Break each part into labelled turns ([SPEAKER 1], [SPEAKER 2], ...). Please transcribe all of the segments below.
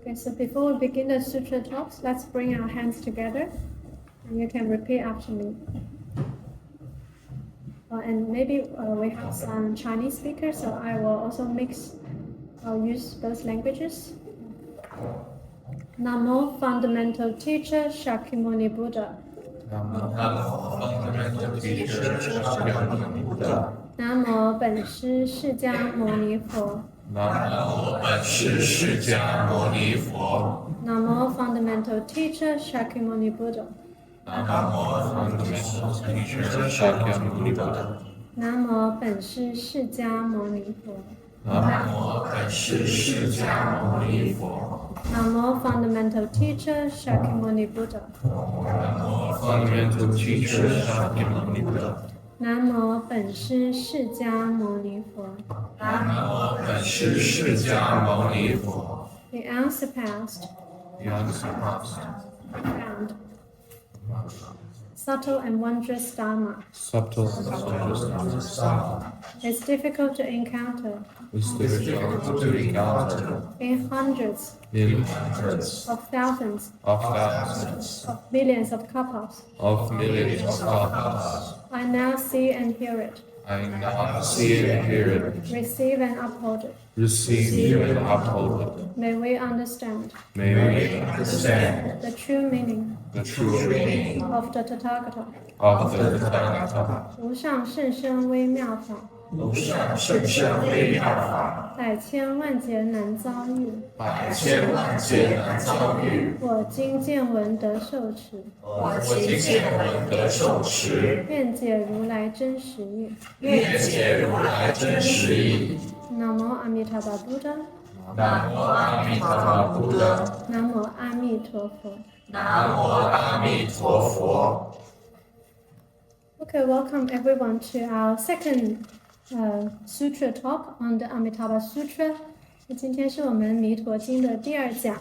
[SPEAKER 1] Okay, so before we begin the sutra talks, let's bring our hands together, and you can repeat after me. And maybe we have some Chinese speakers, so I will also use both languages. Namo Fundamental Teacher Shakyamuni Buddha.
[SPEAKER 2] Namo Fundamental Teacher Shakyamuni Buddha.
[SPEAKER 1] Namo 本师释迦牟尼佛。
[SPEAKER 2] Namo 本师释迦牟尼佛。
[SPEAKER 1] Namo Fundamental Teacher Shakyamuni Buddha.
[SPEAKER 2] Namo Fundamental Teacher Shakyamuni Buddha.
[SPEAKER 1] Namo 本师释迦牟尼佛。
[SPEAKER 2] Namo 本师释迦牟尼佛。
[SPEAKER 1] Namo Fundamental Teacher Shakyamuni Buddha.
[SPEAKER 2] Namo Fundamental Teacher Shakyamuni Buddha.
[SPEAKER 1] Namo 本师释迦牟尼佛。
[SPEAKER 2] Namo 本师释迦牟尼佛。
[SPEAKER 1] The unsurpassed,
[SPEAKER 2] The unsurpassed,
[SPEAKER 1] profound, subtle and wondrous Dharma
[SPEAKER 2] subtle and wondrous Dharma
[SPEAKER 1] is difficult to encounter
[SPEAKER 2] is difficult to encounter
[SPEAKER 1] in hundreds
[SPEAKER 2] in hundreds
[SPEAKER 1] of thousands
[SPEAKER 2] of thousands
[SPEAKER 1] of millions of couples.
[SPEAKER 2] of millions of couples.
[SPEAKER 1] I now see and hear it,
[SPEAKER 2] I now see and hear it,
[SPEAKER 1] receive and uphold it.
[SPEAKER 2] receive and uphold it.
[SPEAKER 1] May we understand
[SPEAKER 2] May we understand
[SPEAKER 1] the true meaning
[SPEAKER 2] the true meaning
[SPEAKER 1] of the Tathagata.
[SPEAKER 2] of the Dharma.
[SPEAKER 1] 无上甚深微妙法，
[SPEAKER 2] 无上甚深微妙法，
[SPEAKER 1] 百千万劫难遭遇。
[SPEAKER 2] 百千万劫难遭遇。
[SPEAKER 1] 我今见闻得受持，
[SPEAKER 2] 我今见闻得受持，
[SPEAKER 1] 愿解如来真实义。
[SPEAKER 2] 愿解如来真实义。
[SPEAKER 1] 南无阿弥陀佛。
[SPEAKER 2] 南无阿弥陀佛。
[SPEAKER 1] 南无阿弥陀佛。
[SPEAKER 2] 南无阿弥陀佛。
[SPEAKER 1] Okay, welcome everyone to our second sutra talk on the Amitabha Sutra. 今天是我们弥陀经的第二讲。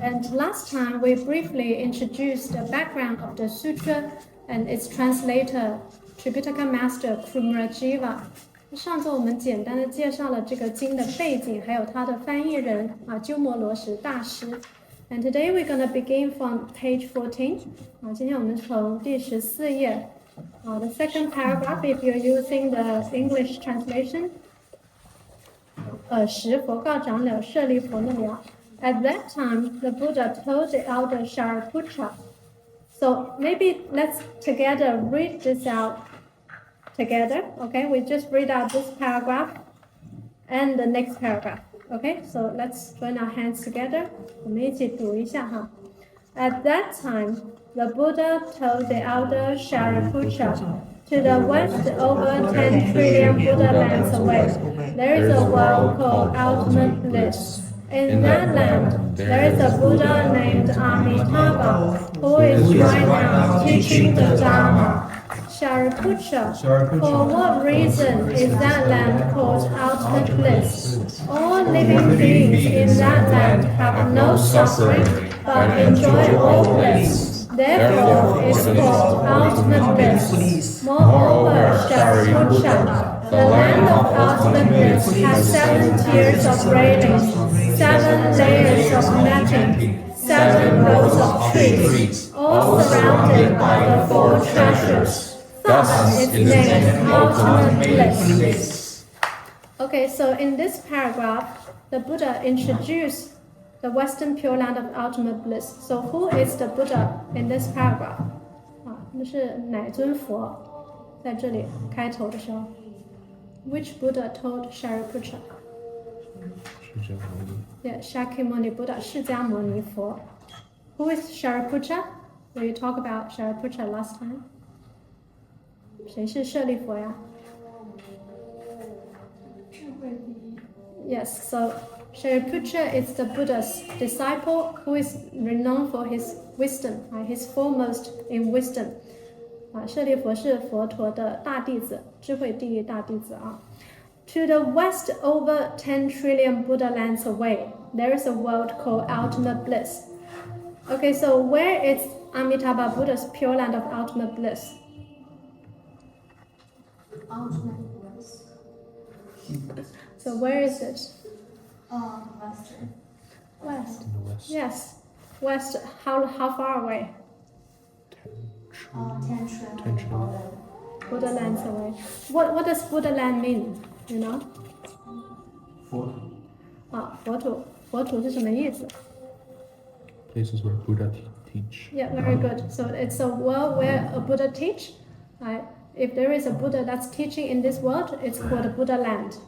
[SPEAKER 1] And last time we briefly introduced the background of the sutra and its translator, Tripitaka Master Kumarajiva. 上周我们简单的介绍了这个经的背景，还有它的翻译人鸠摩罗什大师。And today we're going to begin from page 14. 今天我们从第14页。The second paragraph, if you're using the English translation. 时佛告长了舍利弗那了。At that time, the Buddha told the elder Shariputra. So maybe let's together read this out together. Okay, we just read out this paragraph and the next paragraph. Okay, so let's join our hands together. 我们一起读一下哈。At that time, the Buddha told the elder Shariputra, to the west, over 10 trillion Buddha lands away, there is a world called ultimate bliss. In that land, there is a Buddha named Amitabha, who is right now teaching the Dharma. Shariputra, for what reason is that land called ultimate bliss? All living beings in that land have no suffering, but enjoy all bliss. Therefore, it's called ultimate bliss. Moreover, Shariputra, the land of ultimate bliss has 7 tiers of railings, 7 layers of netting, 7 rows of trees, all surrounded by the 4 treasures. Thus, it's named ultimate bliss. Okay, so in this paragraph, the Buddha introduced the Western Pure Land of Ultimate Bliss. So who is the Buddha in this paragraph? 那是乃尊佛，在这里开头的时候。Which Buddha told Shariputra? Yeah, Shakyamuni Buddha, 释迦牟尼佛。Who is Shariputra? We talked about Shariputra last time. 谁是舍利弗呀？ Yes, so Shariputra is the Buddha's disciple who is renowned for his wisdom, he's foremost in wisdom. 舍利弗是佛陀的大弟子，智慧第一大弟子啊。To the west, over 10 trillion Buddha lands away, there is a world called ultimate bliss. Okay, so where is Amitabha Buddha's Pure Land of Ultimate Bliss?
[SPEAKER 3] Ultimate bliss.
[SPEAKER 1] So where is it?
[SPEAKER 3] Western.
[SPEAKER 1] West.
[SPEAKER 3] In the west.
[SPEAKER 1] Yes. West. How far away?
[SPEAKER 4] 10 trillion.
[SPEAKER 1] Buddha lands away. What does Buddha land mean? You know? 佛土。佛土是什么意思？
[SPEAKER 3] Places where Buddha teach.
[SPEAKER 1] Yeah, very good. So it's a world where a Buddha teach. Right? If there is a Buddha that's teaching in this world, it's called a Buddha land.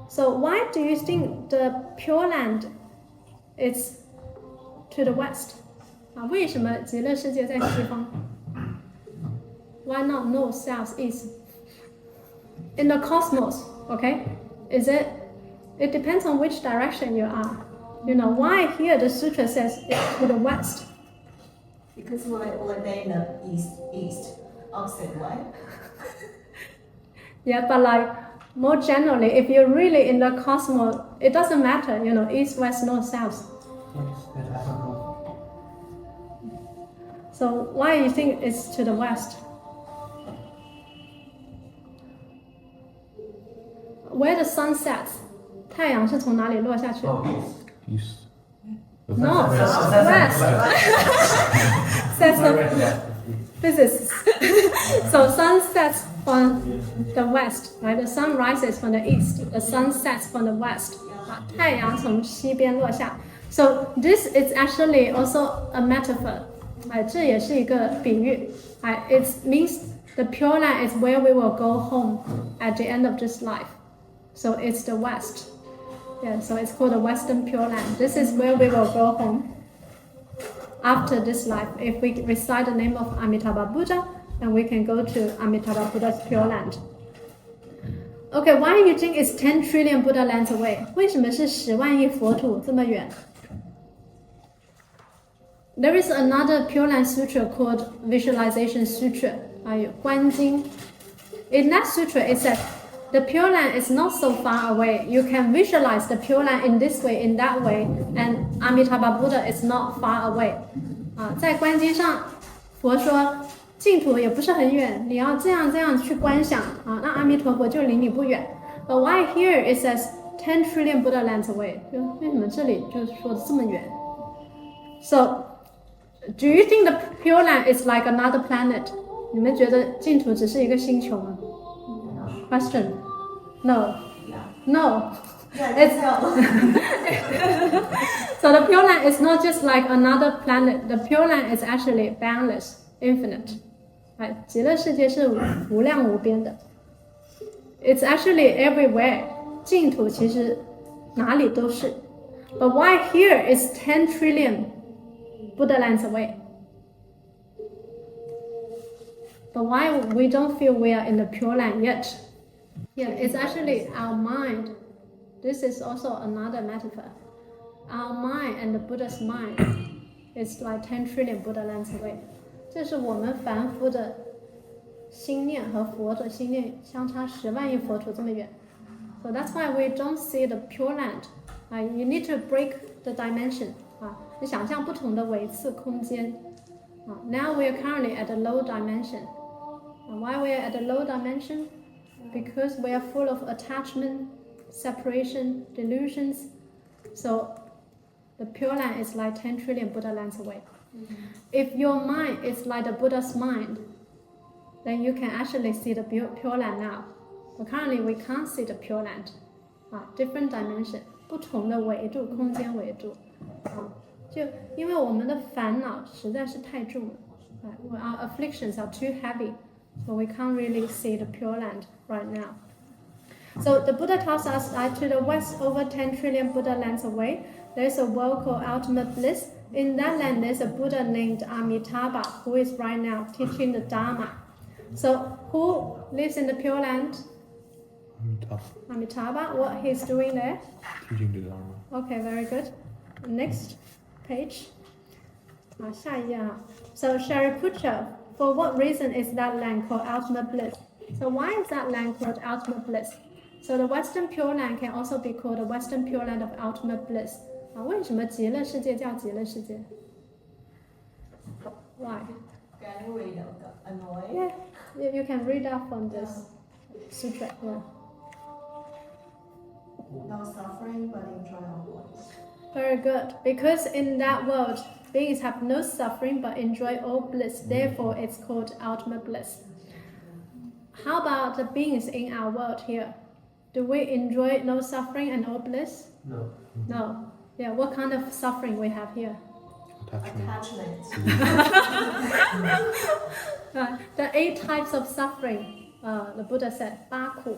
[SPEAKER 1] So why do you think the Pure Land is to the west? 为什么极乐世界在西方 Why not north, south, east? In the cosmos, okay? It depends on which direction you are. You know, why here the sutra says it's to the west?
[SPEAKER 4] Because we're in the east, opposite, right?
[SPEAKER 1] Yeah, but like more generally, if you're really in the cosmos, it doesn't matter, you know, east, west, north, south. So why do you think it's to the west? Where the sun sets, 太阳是从哪里落下去
[SPEAKER 3] East.
[SPEAKER 1] No, west. Says the physicists. So sun sets from the west, right? The sun rises from the east. The sun sets from the west. 太阳从西边落下。So this is actually also a metaphor. 这也是一个比喻。It means the Pure Land is where we will go home at the end of this life. So it's the west. Yeah, so it's called the Western Pure Land. This is where we will go home after this life. If we recite the name of Amitabha Buddha, then we can go to Amitabha Buddha's Pure Land. Okay, why do you think it's 10 trillion Buddha lands away? 为什么是10万亿佛土这么远 There is another Pure Land Sutra called Visualization Sutra, 观经. In that sutra, it says, the Pure Land is not so far away. You can visualize the Pure Land in this way, in that way, and Amitabha Buddha is not far away. 在观经上，佛说净土也不是很远，你要这样去观想那阿弥陀佛就离你不远。But why here it says 10 trillion Buddha lands away? 为什么这里就说这么远 ？So, do you think the Pure Land is like another planet? 你们觉得净土只是一个星球吗？ Question? No. No. It's So the Pure Land is not just like another planet. The Pure Land is actually boundless, infinite. 极乐世界是无量无边的。It's actually everywhere. 净土其实哪里都是。But why here is 10 trillion Buddha lands away? But why we don't feel we are in the Pure Land yet? Yeah, it's actually our mind. This is also another metaphor. Our mind and the Buddha's mind is like 10 trillion Buddha lands away. 这是我们凡夫的心念和佛的心念相差10万亿佛土这么远。So that's why we don't see the Pure Land. You need to break the dimension. 你想象不同的维次空间。Now we are currently at a low dimension. Why we are at a low dimension? Because we are full of attachment, separation, delusions. So the Pure Land is like 10 trillion Buddha lands away. If your mind is like the Buddha's mind, then you can actually see the Pure Land now. But currently we can't see the Pure Land. Different dimension, 不同的维度，空间维度。就因为我们的烦恼实在是太重了。Our afflictions are too heavy. So we can't really see the Pure Land right now. So the Buddha tells us that to the west, over 10 trillion Buddha lands away, there's a world called Ultimate Bliss. In that land, there's a Buddha named Amitabha, who is right now teaching the Dharma. So who lives in the Pure Land? Amitabha. What he's doing there?
[SPEAKER 3] Teaching the Dharma.
[SPEAKER 1] Okay, very good. Next page. 下一页 So Shariputra, for what reason is that land called Ultimate Bliss? So why is that land called Ultimate Bliss? So the Western Pure Land can also be called the Western Pure Land of Ultimate Bliss. 为什么极乐世界叫极乐世界 Why?
[SPEAKER 4] Can you read annoyed?
[SPEAKER 1] Yeah, you can read up from this sutra. Yeah.
[SPEAKER 4] No suffering, but enjoy always.
[SPEAKER 1] Very good. Because in that world, beings have no suffering but enjoy all bliss. Therefore, it's called ultimate bliss. How about the beings in our world here? Do we enjoy no suffering and all bliss?
[SPEAKER 5] No.
[SPEAKER 1] No. Yeah, what kind of suffering we have here?
[SPEAKER 5] Attachment.
[SPEAKER 1] The 8 types of suffering, the Buddha said, 8苦,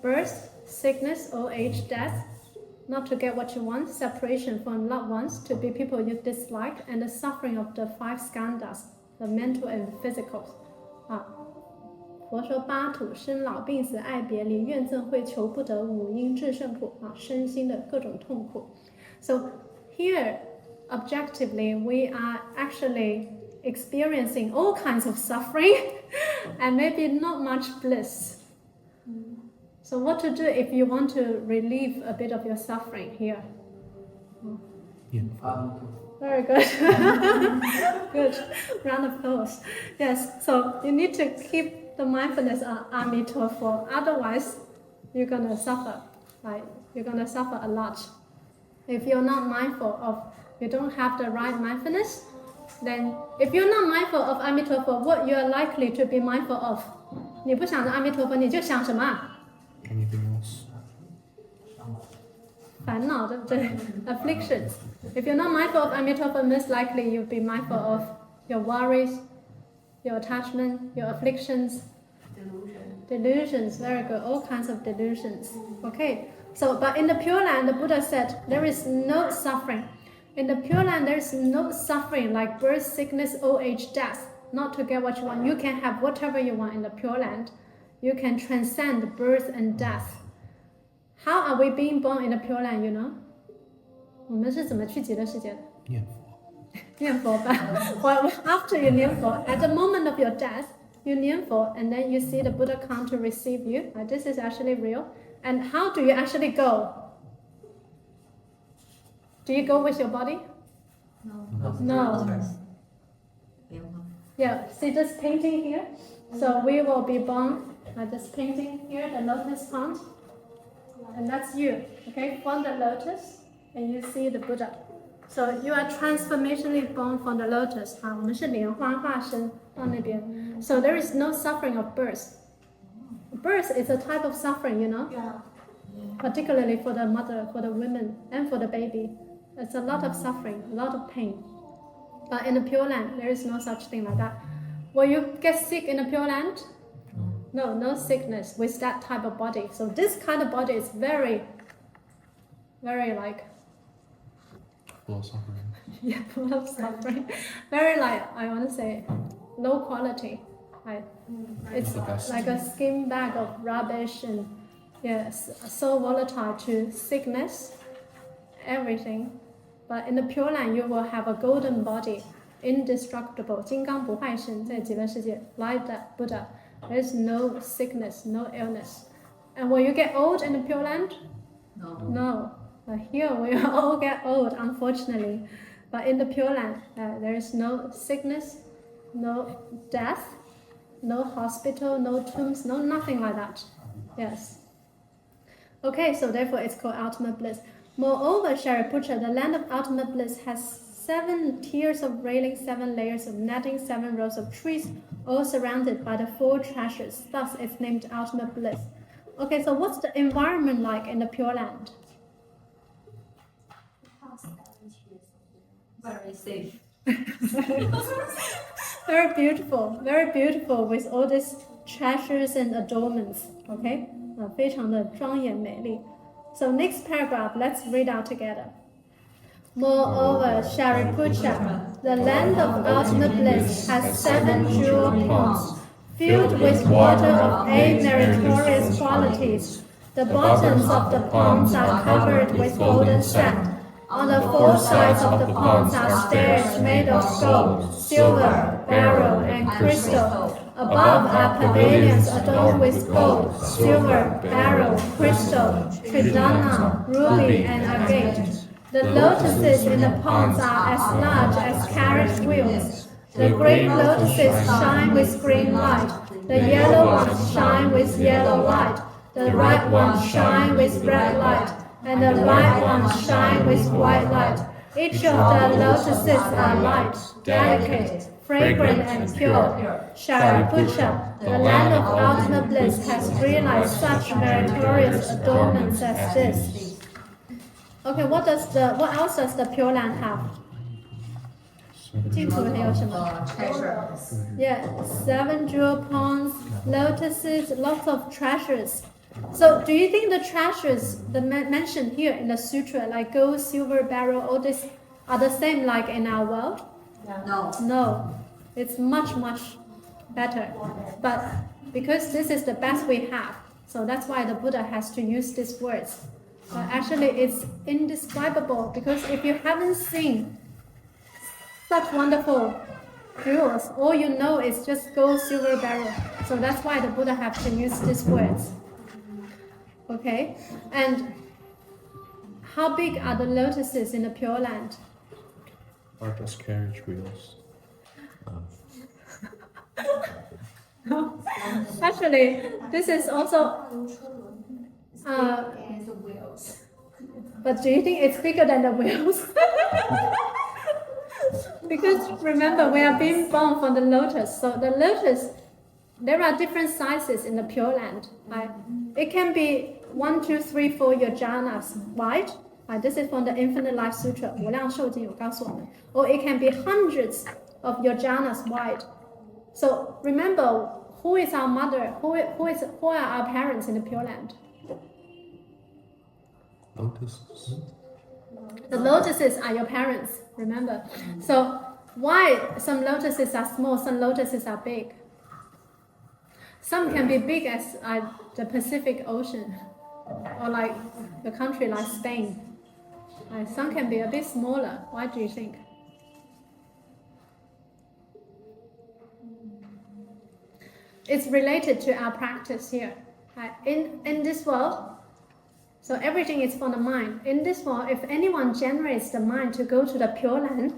[SPEAKER 1] birth, sickness, old age, death, not to get what you want, separation from loved ones, to be people you dislike, and the suffering of the 5 skandhas, the mental and physical. 佛说8土，生老病死爱别离，怨憎会求不得，五阴炽盛苦，身心的各种痛苦。So here, objectively, we are actually experiencing all kinds of suffering and maybe not much bliss. So what to do if you want to relieve a bit of your suffering here? Very good. Good. Round of applause. Yes, so you need to keep the mindfulness on Amitofo. Otherwise, you're going to suffer. Right? You're going to suffer a lot. If you're not mindful of, you don't have the right mindfulness, then if you're not mindful of Amitofo, what you are likely to be mindful of? 你不想着阿弥陀佛，你就想什么？
[SPEAKER 3] Anything else?
[SPEAKER 1] 烦恼，对不对？ Afflictions. If you're not mindful of Amitabha, most likely you'll be mindful of your worries, your attachment, your afflictions, delusions. Very good. All kinds of delusions. Okay. So, but in the Pure Land, the Buddha said there is no suffering. In the Pure Land, there is no suffering like birth, sickness, old age, death. Not to get what you want. You can have whatever you want in the Pure Land. You can transcend birth and death. How are we being born in the Pure Land, you know? 我们是怎么去极乐世界的？念佛吧。Well, after you 念佛, at the moment of your death, you 念佛, and then you see the Buddha come to receive you. This is actually real. And how do you actually go? Do you go with your body? No. Yeah, see this painting here? So we will be born at this painting here, the lotus pond. And that's you, okay? From the lotus, and you see the Buddha. So you are transformationally born from the lotus. 我们是莲花化身到那边。So there is no suffering of birth. Birth is a type of suffering, you know?
[SPEAKER 4] Yeah.
[SPEAKER 1] Particularly for the mother, for the women, and for the baby. It's a lot of suffering, a lot of pain. But in the Pure Land, there is no such thing like that. Will you get sick in the Pure Land? No, no sickness with that type of body. So this kind of body is very, very like...
[SPEAKER 3] Full of suffering.
[SPEAKER 1] Yeah, full of suffering. Very like, I want to say, low quality. Right? It's like a skin bag of rubbish and yes, so volatile to sickness, everything. But in the Pure Land, you will have a golden body, indestructible, 金刚不坏身在极乐世界 like that Buddha. There's no sickness, no illness. And will you get old in the Pure Land? No. But here we all get old, unfortunately. But in the Pure Land, there is no sickness, no death, no hospital, no tombs, no nothing like that. Yes. Okay, so therefore it's called ultimate bliss. Moreover, Shariputra, the land of ultimate bliss has 7 tiers of railing, 7 layers of netting, 7 rows of trees, all surrounded by the 4 treasures. Thus, it's named ultimate bliss. Okay, so what's the environment like in the Pure Land?
[SPEAKER 4] Very safe.
[SPEAKER 1] Very beautiful with all these treasures and adornments. Okay, 非常的庄严美丽. So next paragraph, let's read out together. Moreover, Shariputra, the land of ultimate bliss has 7 jewel ponds, filled with water of 8 meritorious qualities. The bottoms of the ponds are covered with golden sand. On the 4 sides of the ponds are stairs made of gold, silver, beryl, and crystal. Above are pavilions adorned with gold, silver, beryl, crystal, tridana, ruby, and agate. The lotuses in the ponds are as large as carriage wheels. The green lotuses shine with green light. The yellow ones shine with yellow light. The red ones shine with red light. and the right ones shine with white light. Each of the lotuses are light, delicate, fragrant, and pure. Shariputra, the land of ultimate bliss, has realized such meritorious adornments as this. Okay, what else does the Pure Land have? 净土还有什么
[SPEAKER 4] treasures.
[SPEAKER 1] Yeah, 7 jewel ponds, lotuses, lots of treasures. So, do you think the treasures mentioned here in the sutra, like gold, silver, beryl, all this, are the same like in our world?
[SPEAKER 4] No.
[SPEAKER 1] No, it's much, much better. But because this is the best we have, so that's why the Buddha has to use these words. Actually, it's indescribable because if you haven't seen such wonderful jewels, all you know is just gold, silver, beryl. So that's why the Buddha has to use these words. Okay, and how big are the lotuses in the Pure Land?
[SPEAKER 3] Are just carriage wheels?
[SPEAKER 1] Actually, this is also.
[SPEAKER 4] And the wheels.
[SPEAKER 1] But do you think it's bigger than the wheels? Because remember, we are being born from the lotus. So the lotus, there are different sizes in the Pure Land. Right? It can be 1, 2, 3, 4 yojanas wide. This is from the Infinite Life Sutra. 无量寿经有告诉我们. Or it can be hundreds of yojanas wide. So remember, who is our mother? Who are our parents in the Pure Land?
[SPEAKER 3] Lotuses.
[SPEAKER 1] The lotuses are your parents, remember. So why some lotuses are small, some lotuses are big? Some can be big as the Pacific Ocean, or like the country like Spain. Some can be a bit smaller. Why do you think? It's related to our practice here. In this world, so everything is from the mind. In this world, if anyone generates the mind to go to the Pure Land,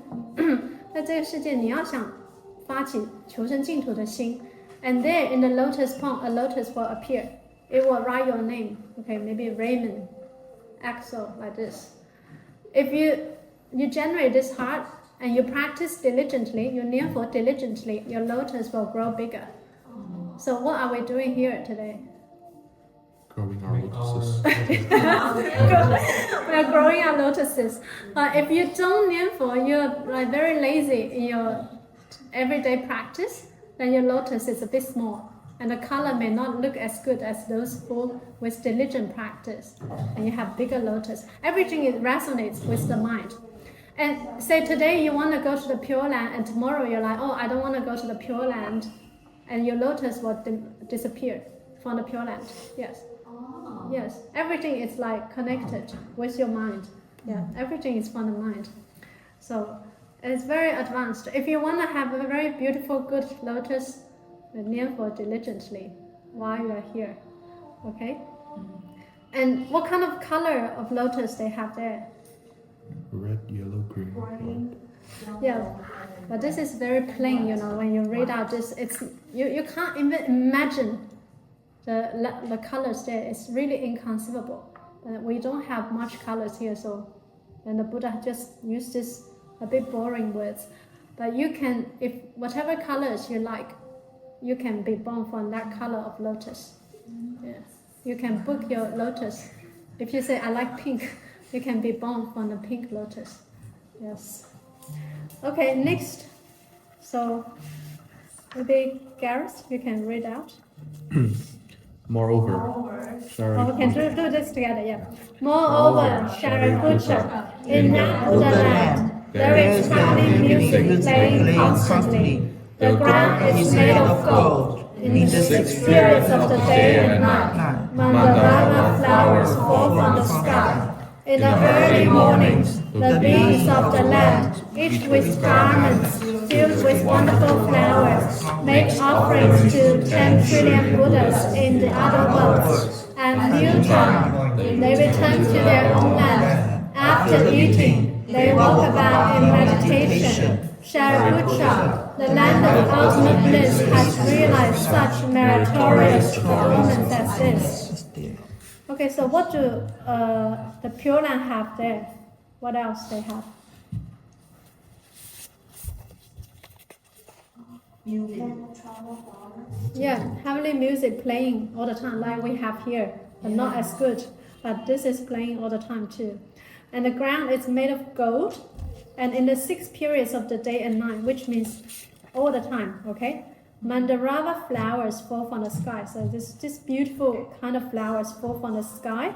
[SPEAKER 1] 在这个世界你要想发起求生净土的心, and there in the lotus pond, a lotus will appear. It will write your name. Okay, maybe Raymond, Axel, like this. If you generate this heart and you practice diligently, you Nianfo diligently, your lotus will grow bigger. So what are we doing here today?
[SPEAKER 3] Growing our lotuses.
[SPEAKER 1] We are growing our lotuses. If you don't Nianfo, you're like very lazy in your everyday practice, then your lotus is a bit small. And the color may not look as good as those who with diligent practice. And you have bigger lotus. Everything resonates with the mind. And say today you want to go to the Pure Land, and tomorrow you're like, oh, I don't want to go to the Pure Land. And your lotus will disappear from the Pure Land. Yes.
[SPEAKER 4] Oh.
[SPEAKER 1] Yes. Everything is like connected with your mind. Yeah. Everything is from the mind. So it's very advanced. If you want to have a very beautiful, good lotus, Nianfo diligently while you are here. Okay? And what kind of color of lotus they have there?
[SPEAKER 3] Red, yellow, green.
[SPEAKER 4] Green.
[SPEAKER 1] Yeah. But this is very plain, you know, when you read out this, it's you can't even imagine the colors there. It's really inconceivable. We don't have much colors here, so and the Buddha just used this a bit boring words. But you can, if whatever colors you like, you can be born from that color of lotus. Yes. You can book your lotus. If you say I like pink, you can be born from the pink lotus. Yes. Okay, next. So maybe Gareth, you can read out.
[SPEAKER 3] Moreover,
[SPEAKER 1] Oh, we can do this together, yeah. Moreover, Shariputra, in that Buddha land, there is sounding music playing constantly. The ground is made of gold. In the 6 periods of the day and night, mandala flowers fall from the sky. In the early mornings, the beings of the land, each with garments filled with wonderful flowers, make offerings to 10 trillion Buddhas in the other worlds. And new dawn, they return to their own land. After eating, they walk about in meditation. Shariputra, the land of ultimate bliss, has realized such meritorious adornments as this. Okay, so what do the Pure Land have there? What else they have?
[SPEAKER 4] Music.
[SPEAKER 1] Yeah, heavenly music playing all the time, like we have here, but not as good. But this is playing all the time too. And the ground is made of gold, and in the 6 periods of the day and night, which means all the time, okay? Mandarava flowers fall from the sky. So this beautiful kind of flowers fall from the sky.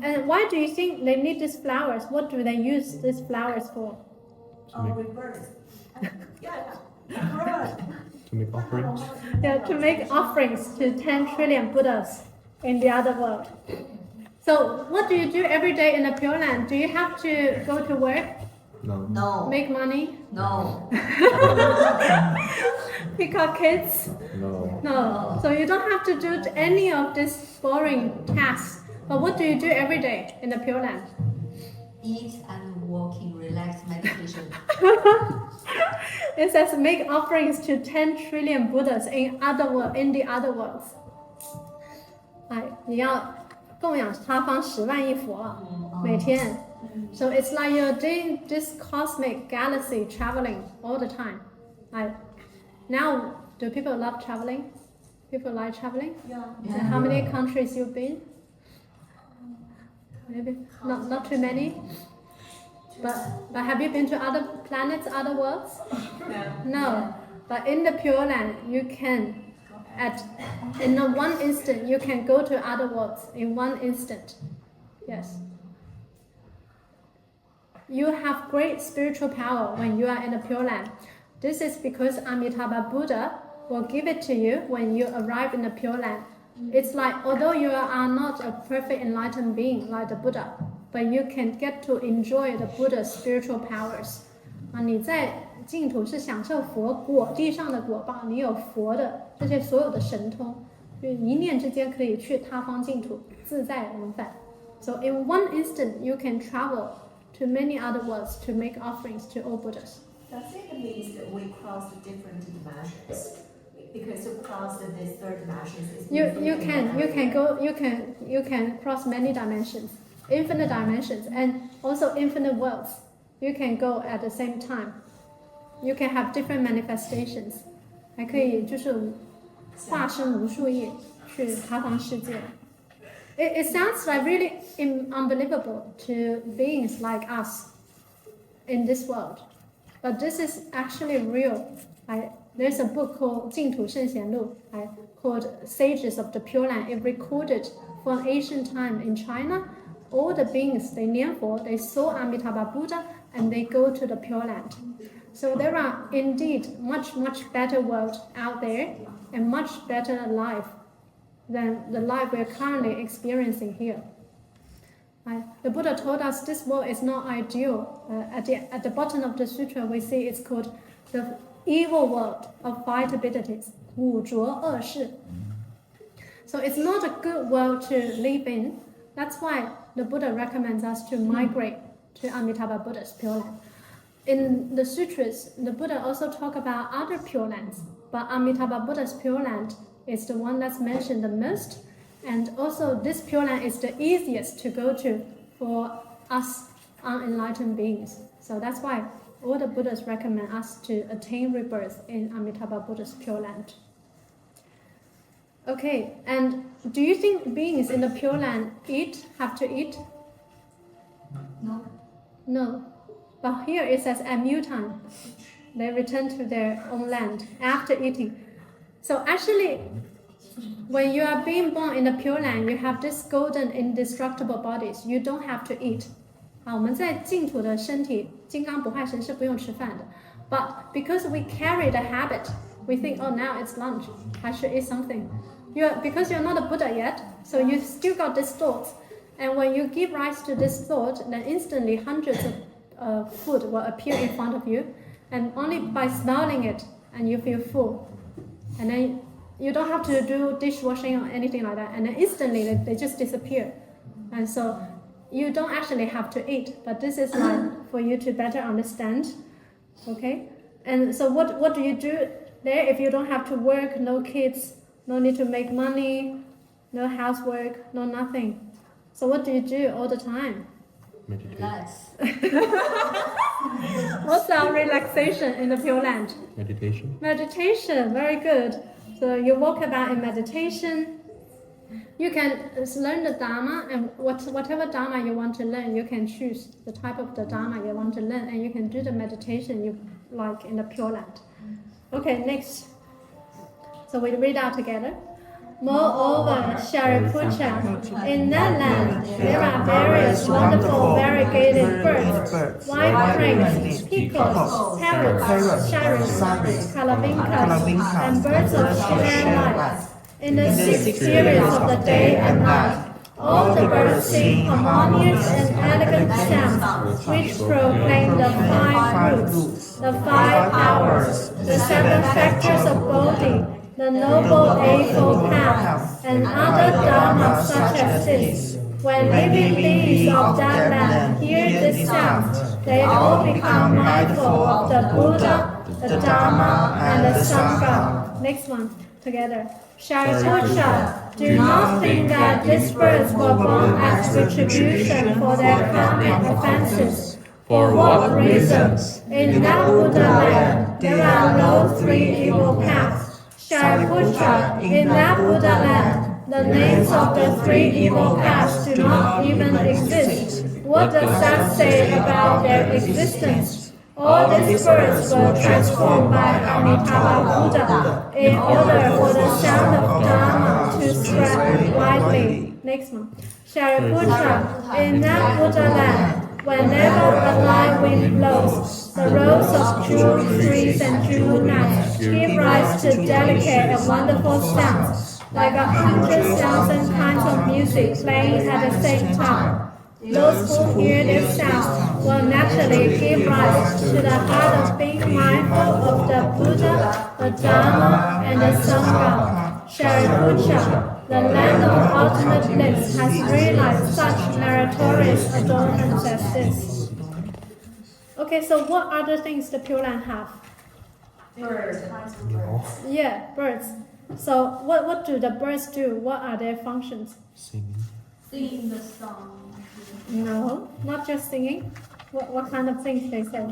[SPEAKER 1] And why do you think they need these flowers? What do they use these flowers for?
[SPEAKER 4] Rebirth. Yeah. Right.
[SPEAKER 3] To make offerings?
[SPEAKER 1] Yeah, to make offerings to 10 trillion Buddhas in the other world. So what do you do every day in the Pure Land? Do you have to go to work,
[SPEAKER 3] No.
[SPEAKER 4] No.
[SPEAKER 1] make money,
[SPEAKER 4] No.
[SPEAKER 1] pick up kids?
[SPEAKER 3] No.
[SPEAKER 1] No. So you don't have to do any of these boring tasks. But what do you do every day in the Pure Land?
[SPEAKER 5] Eat and walking, relaxed meditation.
[SPEAKER 1] It says make offerings to 10 trillion Buddhas in the other worlds. 哎，你要供养他方10万亿佛，每天。So it's like you're doing this cosmic galaxy traveling all the time. Now, do people love traveling? People like traveling?
[SPEAKER 4] Yeah.
[SPEAKER 1] So how many countries you've been? Maybe not too many. But have you been to other planets, other worlds? No. But in the Pure Land, you can, in one instant, you can go to other worlds in one instant. Yes. You have great spiritual power when you are in the Pure Land. This is because Amitabha Buddha will give it to you when you arrive in the Pure Land. It's like, although you are not a perfect enlightened being like the Buddha, but you can get to enjoy the Buddha's spiritual powers. 你在净土是享受佛果地上的果报，你有佛的这些所有的神通，就一念之间可以去他方净土，自在往返。So in one instant, you can travel to many other worlds to make offerings to all Buddhas.
[SPEAKER 4] Does it mean that we cross the different dimensions? Because to cross this third dimension is
[SPEAKER 1] you can cross many dimensions, infinite dimensions, and also infinite worlds. You can go at the same time. You can have different manifestations. 还可以就是化身无数亿去他方世界。It sounds like really unbelievable to beings like us in this world, but this is actually real. There's a book called 净土圣贤录, called Sages of the Pure Land. It recorded from ancient time in China, all the beings, they Nianfo, they saw Amitabha Buddha and they go to the Pure Land. So there are indeed much better world out there and much better life than the life we're currently experiencing here. The Buddha told us this world is not ideal. At the bottom of the sutra we see it's called the evil world of 5 abilities, 五浊恶世. So it's not a good world to live in. That's why the Buddha recommends us to migrate to Amitabha Buddha's Pure Land. In the sutras, the Buddha also talk about other Pure Lands, but Amitabha Buddha's Pure Land is the one that's mentioned the most, and also this Pure Land is the easiest to go to for us unenlightened beings. So that's why all the Buddhas recommend us to attain rebirth in Amitabha Buddha's Pure Land. Okay, and do you think beings in the Pure Land have to eat?
[SPEAKER 5] No.
[SPEAKER 1] No. But here it says at mealtime, they return to their own land after eating. So actually, when you are being born in the Pure Land, you have this golden indestructible bodies. You don't have to eat. 我们在净土的身体，金刚不坏身是不用吃饭的。But because we carry the habit, we think, oh, now it's lunch. I should eat something. Because you're not a Buddha yet, so you still got these thoughts. And when you give rise to this thought, then instantly hundreds of food will appear in front of you, and only by smelling it, and you feel full. And then you don't have to do dishwashing or anything like that, and then instantly they just disappear. And so you don't actually have to eat, but this is like for you to better understand. Okay? And so what do you do there if you don't have to work, no kids, no need to make money, no housework, no nothing. So what do you do all the time?
[SPEAKER 3] Meditate.
[SPEAKER 5] Relax.
[SPEAKER 1] What's our relaxation in the Pure Land?
[SPEAKER 3] Meditation.
[SPEAKER 1] Meditation, very good. So you walk about in meditation. You can learn the Dharma, and whatever Dharma you want to learn, you can choose the type of the Dharma you want to learn, and you can do the meditation you like in the Pure Land. Okay, next. So we read out together. Moreover, Shariputra, in that land there are various wonderful variegated birds, white cranes, peacocks, parrots, sharons, calavincas, and birds of rare life. In the 6 periods of the day and night, all the birds sing harmonious and elegant sounds, which proclaim the 5 roots, the 5 hours, the 7 factors of Bodhi, the Noble Eightfold Path, and other dharmas such as this. When living beings of that land hear this sound, they all become mindful of the Buddha, the Dharma, and the Sangha. Next one, together. Shariputra, do not think that these birds were born as retribution for their karmic offenses. For what reason? In that Buddha land, there are no 3 evil paths. Shariputra, in that Buddha land, the names of the 3 evil paths do not even exist. What does that say about their existence? All these birds were transformed by Amitabha Buddha in order for the sound of Dharma to spread widely. Next one. Shariputra, in that Buddha land, whenever a light wind blows, the rows of jewel trees and jewel nuts give rise to delicate and wonderful sounds, like 100,000 kinds of music playing at the same time. Those who hear this sound will naturally give rise to the heart of being mindful of the Buddha, the Dharma, and the Sangha. Shariputra, the land of ultimate bliss, has realized such meritorious adornments as this. Okay, so what other things the Pure Land have?
[SPEAKER 4] Birds.
[SPEAKER 1] Yeah, birds. So what do the birds do? What are their functions?
[SPEAKER 3] Singing.
[SPEAKER 5] Sing the song.
[SPEAKER 1] No, not just singing. What kind of things they say?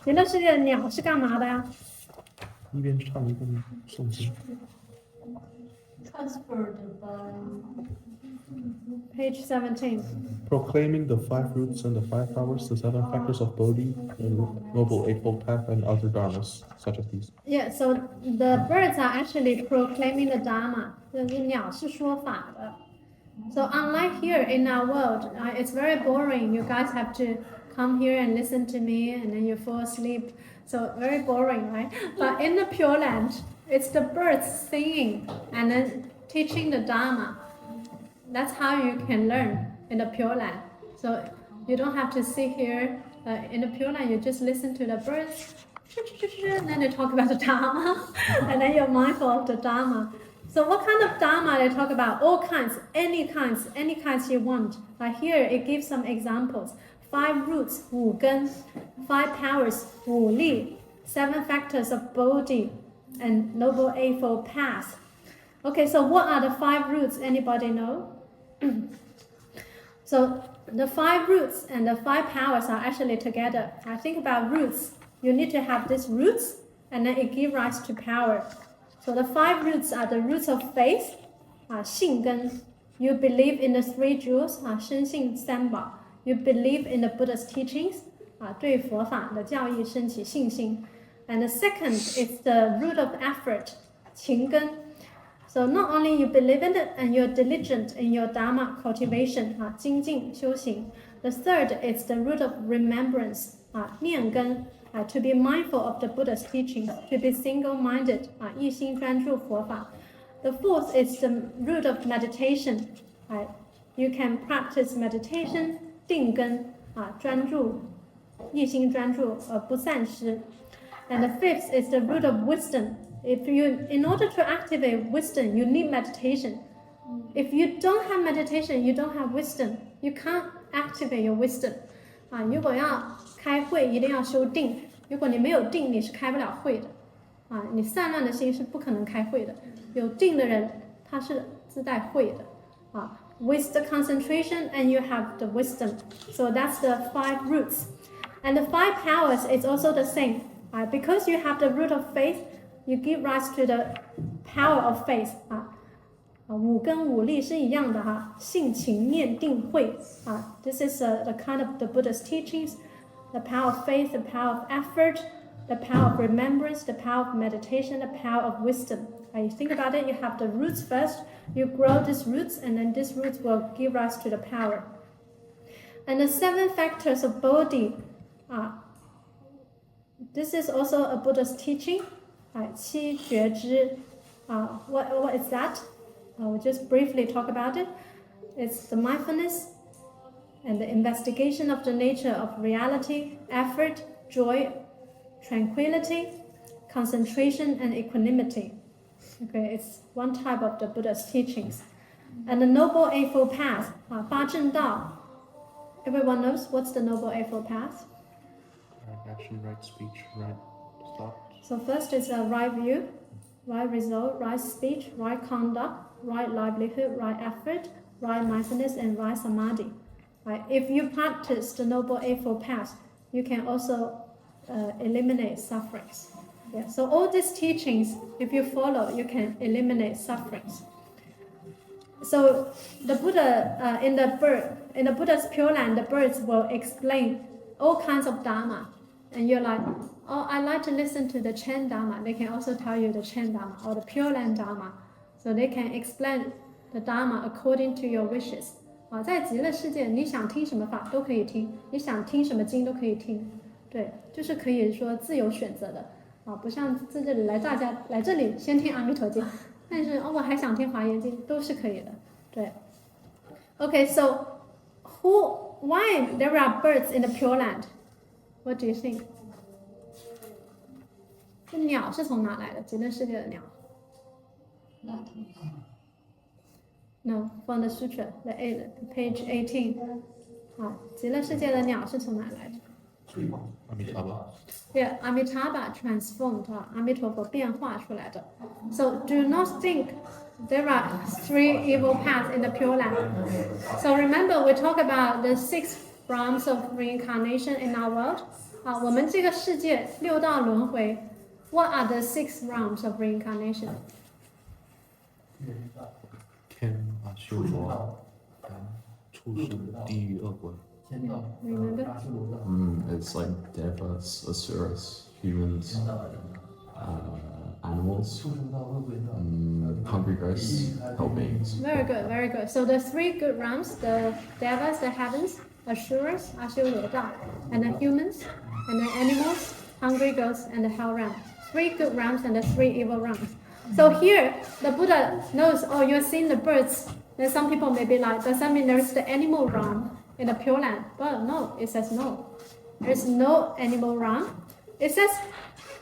[SPEAKER 1] 极乐世界的鸟是干嘛的呀？
[SPEAKER 3] 一边唱一边诵经。
[SPEAKER 5] Transferred by
[SPEAKER 1] Page 17.
[SPEAKER 3] Proclaiming the 5 roots and the 5 powers, the 7 factors of Bodhi, the Noble Eightfold Path, and other dharmas, such as these.
[SPEAKER 1] Yeah, so the birds are actually proclaiming the Dharma. 鸟是说法的。So unlike here in our world, it's very boring. You guys have to come here and listen to me, and then you fall asleep. So very boring, right? But in the Pure Land, it's the birds singing and then teaching the Dharma. That's how you can learn in the Pure Land. So you don't have to sit here in the Pure Land. You just listen to the birds, and then they talk about the Dharma, and then you're mindful of the Dharma. So what kind of Dharma they talk about? All kinds, any kinds you want. Like here, it gives some examples. 5 roots, 5根, 5 powers, 5力, 7 factors of Bodhi, and Noble Eightfold Path. Okay, so what are the 5 roots? Anybody know? So the 5 roots and the 5 powers are actually together. I think about roots. You need to have these roots, and then it gives rise to power. So the 5 roots are the roots of faith, 信根. You believe in the 3 jewels, 身信三宝. You believe in the Buddha's teachings, 对佛法的教义升起信心. And the second is the root of effort, 勤根. So not only you believe in it and you're diligent in your Dharma cultivation, 精进修行. The third is the root of remembrance, 念根. To be mindful of the Buddha's teachings, to be single-minded, 一心专注佛法. The fourth is the root of meditation. You can practice meditation, 定根, 专注, 一心专注, 不散失. And the fifth is the root of wisdom. In order to activate wisdom, you need meditation. If you don't have meditation, you don't have wisdom. You can't activate your wisdom. 如果要开会一定要修定，如果你没有定，你是开不了会的。你散乱的心是不可能开会的。有定的人，他是自带慧的啊。With the concentration and you have the wisdom. So that's the 5 roots. And the 5 powers is also the same. Because you have the root of faith, you give rise to the power of faith. 5跟5力是一样的哈，信、勤、念、定、慧啊。This is the kind of the Buddha's teachings, the power of faith, the power of effort, the power of remembrance, the power of meditation, the power of wisdom. You think about it, you have the roots first, you grow these roots, and then these roots will give rise to the power. And the 7 factors of Bodhi, this is also a Buddha's teaching. 七觉知, what is that? We'll just briefly talk about it. It's the mindfulness and the investigation of the nature of reality, effort, joy, tranquility, concentration, and equanimity. Okay, it's one type of the Buddha's teachings. And the Noble Eightfold Path, 八正道. Everyone knows what's the Noble Eightfold Path?
[SPEAKER 3] Right action, right speech, right thought.
[SPEAKER 1] So first is a right view, right result, right speech, right conduct, right livelihood, right effort, right mindfulness, and right samadhi. If you practice the Noble Eightfold Path, you can also eliminate sufferings. Yeah, so all these teachings, if you follow, you can eliminate sufferings. So the Buddha, in the Buddha's Pure Land, the birds will explain all kinds of Dharma. And you're like, oh, I like to listen to the Chen Dharma. They can also tell you the Chen Dharma or the Pure Land Dharma. So they can explain the Dharma according to your wishes. 在极乐世界，你想听什么法都可以听，你想听什么经都可以听，对，就是可以说自由选择的。不像在这里大家来这里先听阿弥陀经，但是我还想听华严经，都是可以的，对。Okay, so why there are birds in the Pure Land? What do you think? 这鸟是从哪来的？极乐世界的鸟 ？No, from the sutra, page 18. 极乐世界的鸟是从哪来的？
[SPEAKER 3] Amitabha.
[SPEAKER 1] Yeah, Amitabha transformed, 阿弥陀佛变化出来的。So do not think there are 3 evil paths in the Pure Land. So remember, we talk about the 6 realms of reincarnation in our world. 我们这个世界6道轮回 What are the 6 realms of reincarnation?
[SPEAKER 3] 天修罗、畜生、地狱、恶鬼。
[SPEAKER 1] Remember?
[SPEAKER 6] It's like devas, asuras, humans, animals, hungry ghosts, hell beings.
[SPEAKER 1] Very good, very good. So the 3 good realms, the devas, the heavens, asuras, 阿修罗道, and the humans, and the animals, hungry ghosts, and the hell realm. 3 good realms and the 3 evil realms. So here, the Buddha knows, oh, you're seeing the birds. Then some people may be like, does that mean there's the animal realm in the Pure Land? But no, it says no. There's no animal realm. It says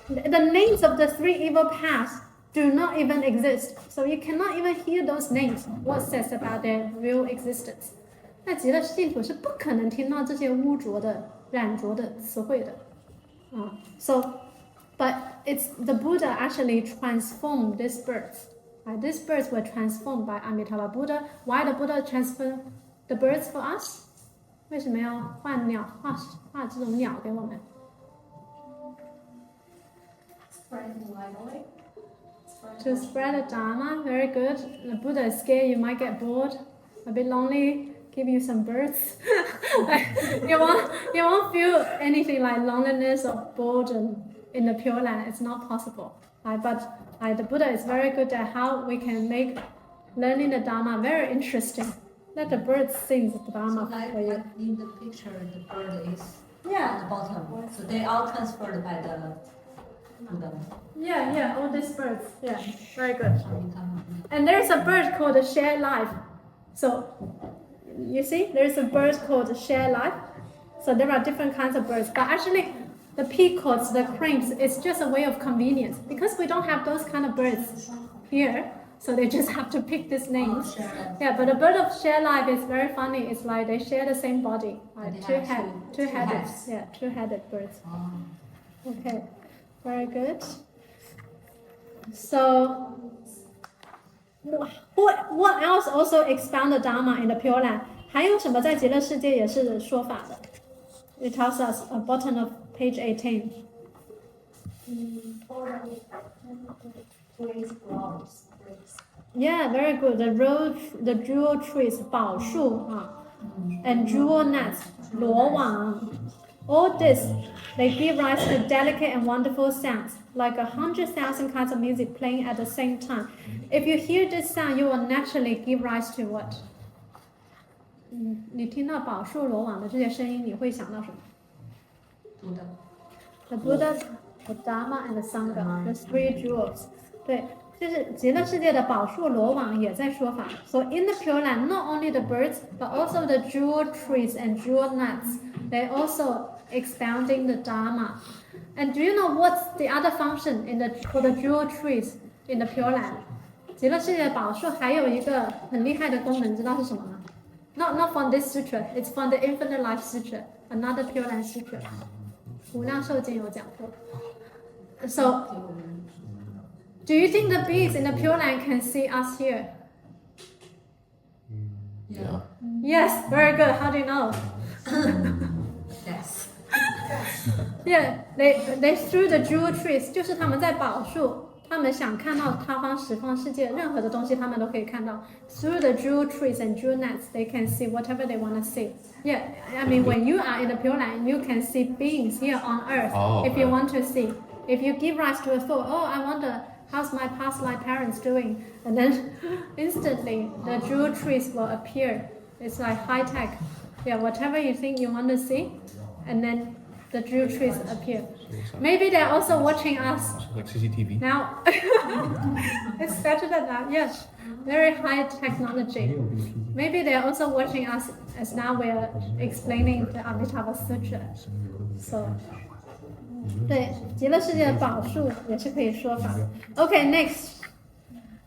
[SPEAKER 1] the names of the 3 evil paths do not even exist. So you cannot even hear those names. What says about their real existence? 在极乐净土是不可能听到这些污浊的、染浊的词汇的。But it's the Buddha actually transformed these birds. These birds were transformed by Amitabha Buddha. Why the Buddha transformed the birds for us? 为什么要画鸟、画这种鸟给我们？ To spread the Dharma, very good. The Buddha is scared you might get bored, a bit lonely. Give you some birds. you won't feel anything like loneliness or boredom in the Pure Land. It's not possible. But the Buddha is very good at how we can make learning the Dharma very interesting. Let the birds sing the Dharma for you.
[SPEAKER 7] In the picture, the bird is
[SPEAKER 1] Yeah.
[SPEAKER 7] at the bottom. So they all transferred by the Buddha.
[SPEAKER 1] Yeah, all these birds. Yeah, very good. And there's a bird called the shared life. So you see, there's a bird called shared life. So there are different kinds of birds. But actually, the peacocks, the cranes, it's just a way of convenience. Because we don't have those kind of birds here, so they just have to pick these names. Yeah, but a bird of shared life is very funny. It's like they share the same body. Two-headed. Yeah, two-headed birds. Okay, very good. So What else also expound the Dharma in the Pure Land? 还有什么在极乐世界也是说法的 ？It tells us at bottom of page 18. Yeah, very good. The jewel trees, 宝树啊 and jewel nuts, 罗网. All this, they give rise to delicate and wonderful sounds, like 100,000 kinds of music playing at the same time. If you hear this sound, you will naturally give rise to what? 你听到宝树罗网的这些声音，你会想到什么？ The Buddha, the Dharma, and the Sangha, the three jewels. 对，就是极乐世界的宝树罗网也在说法。So in the Pure Land, not only the birds, but also the jewel trees and jewel nuts, they also expounding the Dharma. And do you know what's the other function for the jewel trees in the Pure Land? 极乐世界的宝树还有一个很厉害的功能，知道是什么吗？Not from this sutra, it's from the Infinite Life Sutra, another Pure Land Sutra. 无量寿经有讲过。So, do you think the beings in the Pure Land can see us here?
[SPEAKER 6] Yeah.
[SPEAKER 1] Yes, very good. How do you know?
[SPEAKER 7] Yes.
[SPEAKER 1] Yeah, they through the jewel trees, 就是他们在宝树。他们想看到他方十方世界任何的东西，他们都可以看到。Through the jewel trees and jewel nuts, they can see whatever they want to see. Yeah, I mean, when you are in the Pure Land, you can see beings here on earth if you want to see. If you give rise to a thought, oh, I wonder how's my past life parents doing, and then instantly the jewel trees will appear. It's like high tech. Yeah, whatever you think you want to see, and then the jewel trees appear. Maybe they're also watching us.
[SPEAKER 3] Like CCTV.
[SPEAKER 1] Now, it's better than that, yes. Very high technology. Maybe they're also watching us as now we're explaining the Amitabha Sutra. So, 对，极乐世界的宝树也是可以说法。Okay, next.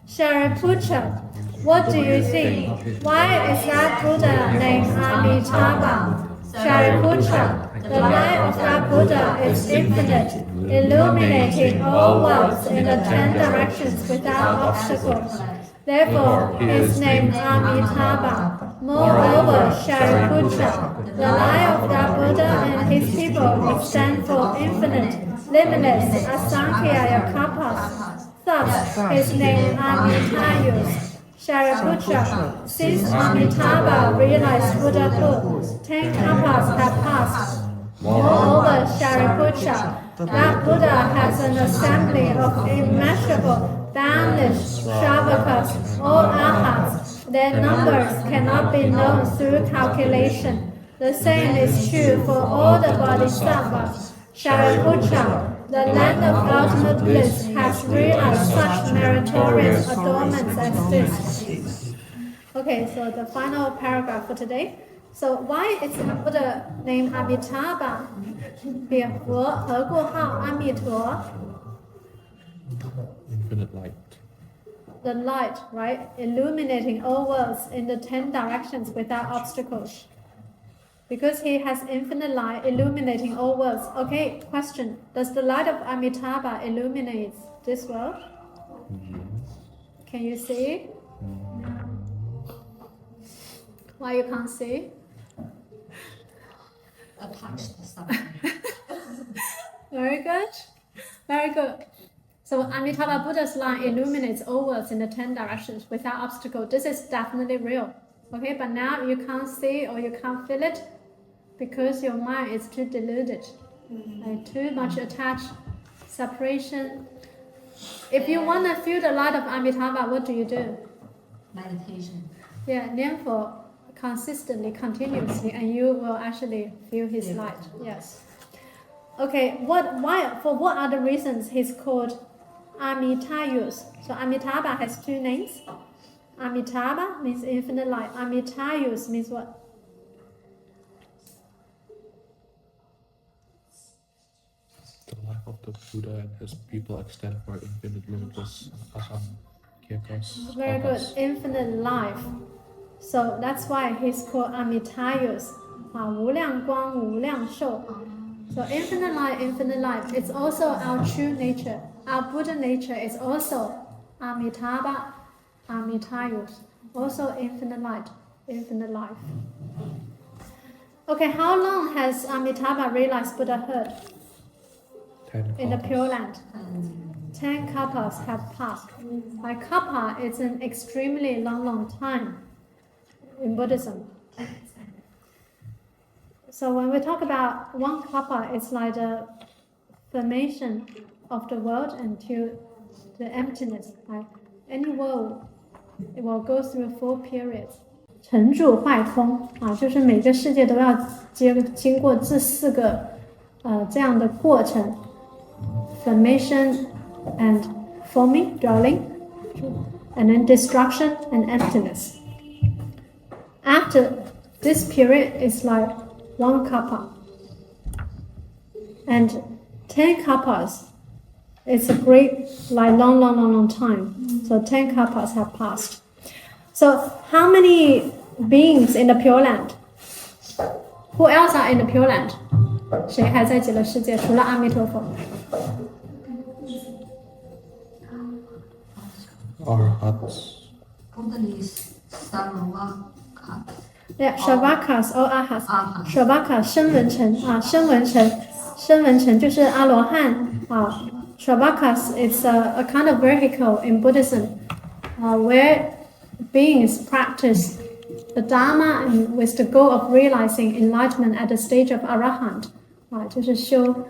[SPEAKER 1] Shariputra, what do you think? Why is that Buddha named Amitabha? Shariputra, the light of that Buddha is infinite, illuminating all worlds in the 10 directions without obstacles. Therefore, he is named Amitabha. Moreover, Shariputra, the light of that Buddha and his people extend for infinite, limitless, asankhya kalpas. Thus, his name Amitabha. Shariputra, since Amitabha realized Buddhahood, 10 kalpas have passed. Moreover, Shariputra, that Buddha has an assembly of immeasurable, boundless Shravakas, all arhats. Their numbers cannot be known through calculation. The same is true for all the bodhisattvas. Shariputra, the land of ultimate bliss, has realized such meritorious adornments as this. Okay, so the final paragraph for today. So why is the Buddha named Amitabha? Here, 佛何故号阿弥陀?
[SPEAKER 3] Infinite light.
[SPEAKER 1] The light, right? Illuminating all worlds in the 10 directions without obstacles. Because he has infinite light illuminating all worlds. Okay, question. Does the light of Amitabha illuminate this world? Can you see? Why you can't see?
[SPEAKER 7] Attached something.
[SPEAKER 1] Very good. Very good. So Amitabha Buddha's light illuminates all worlds in the 10 directions without obstacle. This is definitely real. Okay, but now you can't see or you can't feel it because your mind is too deluded. Like too much attached, separation. If you want to feel the light of Amitabha, what do?
[SPEAKER 7] Meditation.
[SPEAKER 1] Yeah, Nianfo consistently, continuously, and you will actually feel his light. Yes. Okay, for what are the reasons he's called Amitabha? So Amitabha has two names. Amitabha means infinite light. Amitabha means what?
[SPEAKER 3] The life of the Buddha and his people extend for infinite limitless asankhyakas.
[SPEAKER 1] Very good. Infinite life. So that's why he's called Amitabha. 无量光,无量寿. So infinite life. It's also our true nature. Our Buddha nature is also Amitabha. Amitayus, also infinite light, infinite life. Okay, how long has Amitabha realized Buddhahood
[SPEAKER 3] 10
[SPEAKER 1] in the
[SPEAKER 3] kalpas.
[SPEAKER 1] Pure Land? 10 kalpas have passed. By kalpa, it's an extremely long time in Buddhism. So when we talk about one kalpa, it's like the formation of the world until the emptiness. Like any world, it will go through 4 periods. 成住坏空啊，就是每个世界都要经过这4个这样的过程 ：formation and forming, dwelling, and then destruction and emptiness. After this period is like 1 kalpa, and 10 kalpas. It's a great, like long time. So 10 kalpas have passed. So how many beings in the Pure Land? Who else are in the Pure Land? 谁还在极乐世界？除了阿弥陀佛。
[SPEAKER 3] Arhats.
[SPEAKER 5] Buddhist Sarvaka.
[SPEAKER 1] Yeah, Shravakas or Arhats. Shravakas 声闻乘啊，声闻乘就是阿罗汉啊。Shravakas is a kind of vehicle in Buddhism where beings practice the Dharma and with the goal of realizing enlightenment at the stage of Arahant 就是修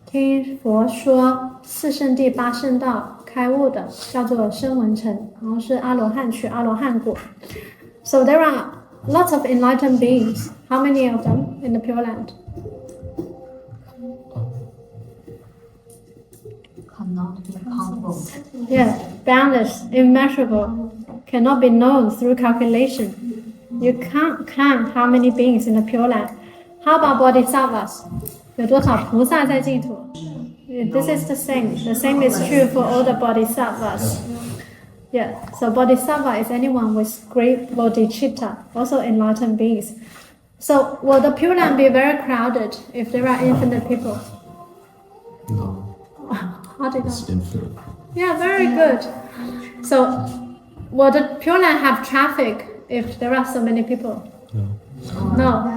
[SPEAKER 1] 听佛说4圣谛8圣道开悟的叫做声闻乘，然后是阿罗汉取阿罗汉果。So there are lots of enlightened beings. How many of them in the Pure Land?
[SPEAKER 5] Cannot be counted.
[SPEAKER 1] Yeah, boundless, immeasurable, cannot be known through calculation. You can't count how many beings in the Pure Land. How about bodhisattvas? 有多少菩萨在净土 This is the same. The same is true for all the bodhisattvas. Yeah, so bodhisattva is anyone with great bodhicitta, also enlightened beings. So will the Pure Land be very crowded if there are infinite people?
[SPEAKER 6] No,
[SPEAKER 1] How do you know?
[SPEAKER 6] it's infinite.
[SPEAKER 1] Yeah, very good. So, will the Pure Land have traffic if there are so many people?
[SPEAKER 3] No.
[SPEAKER 1] No.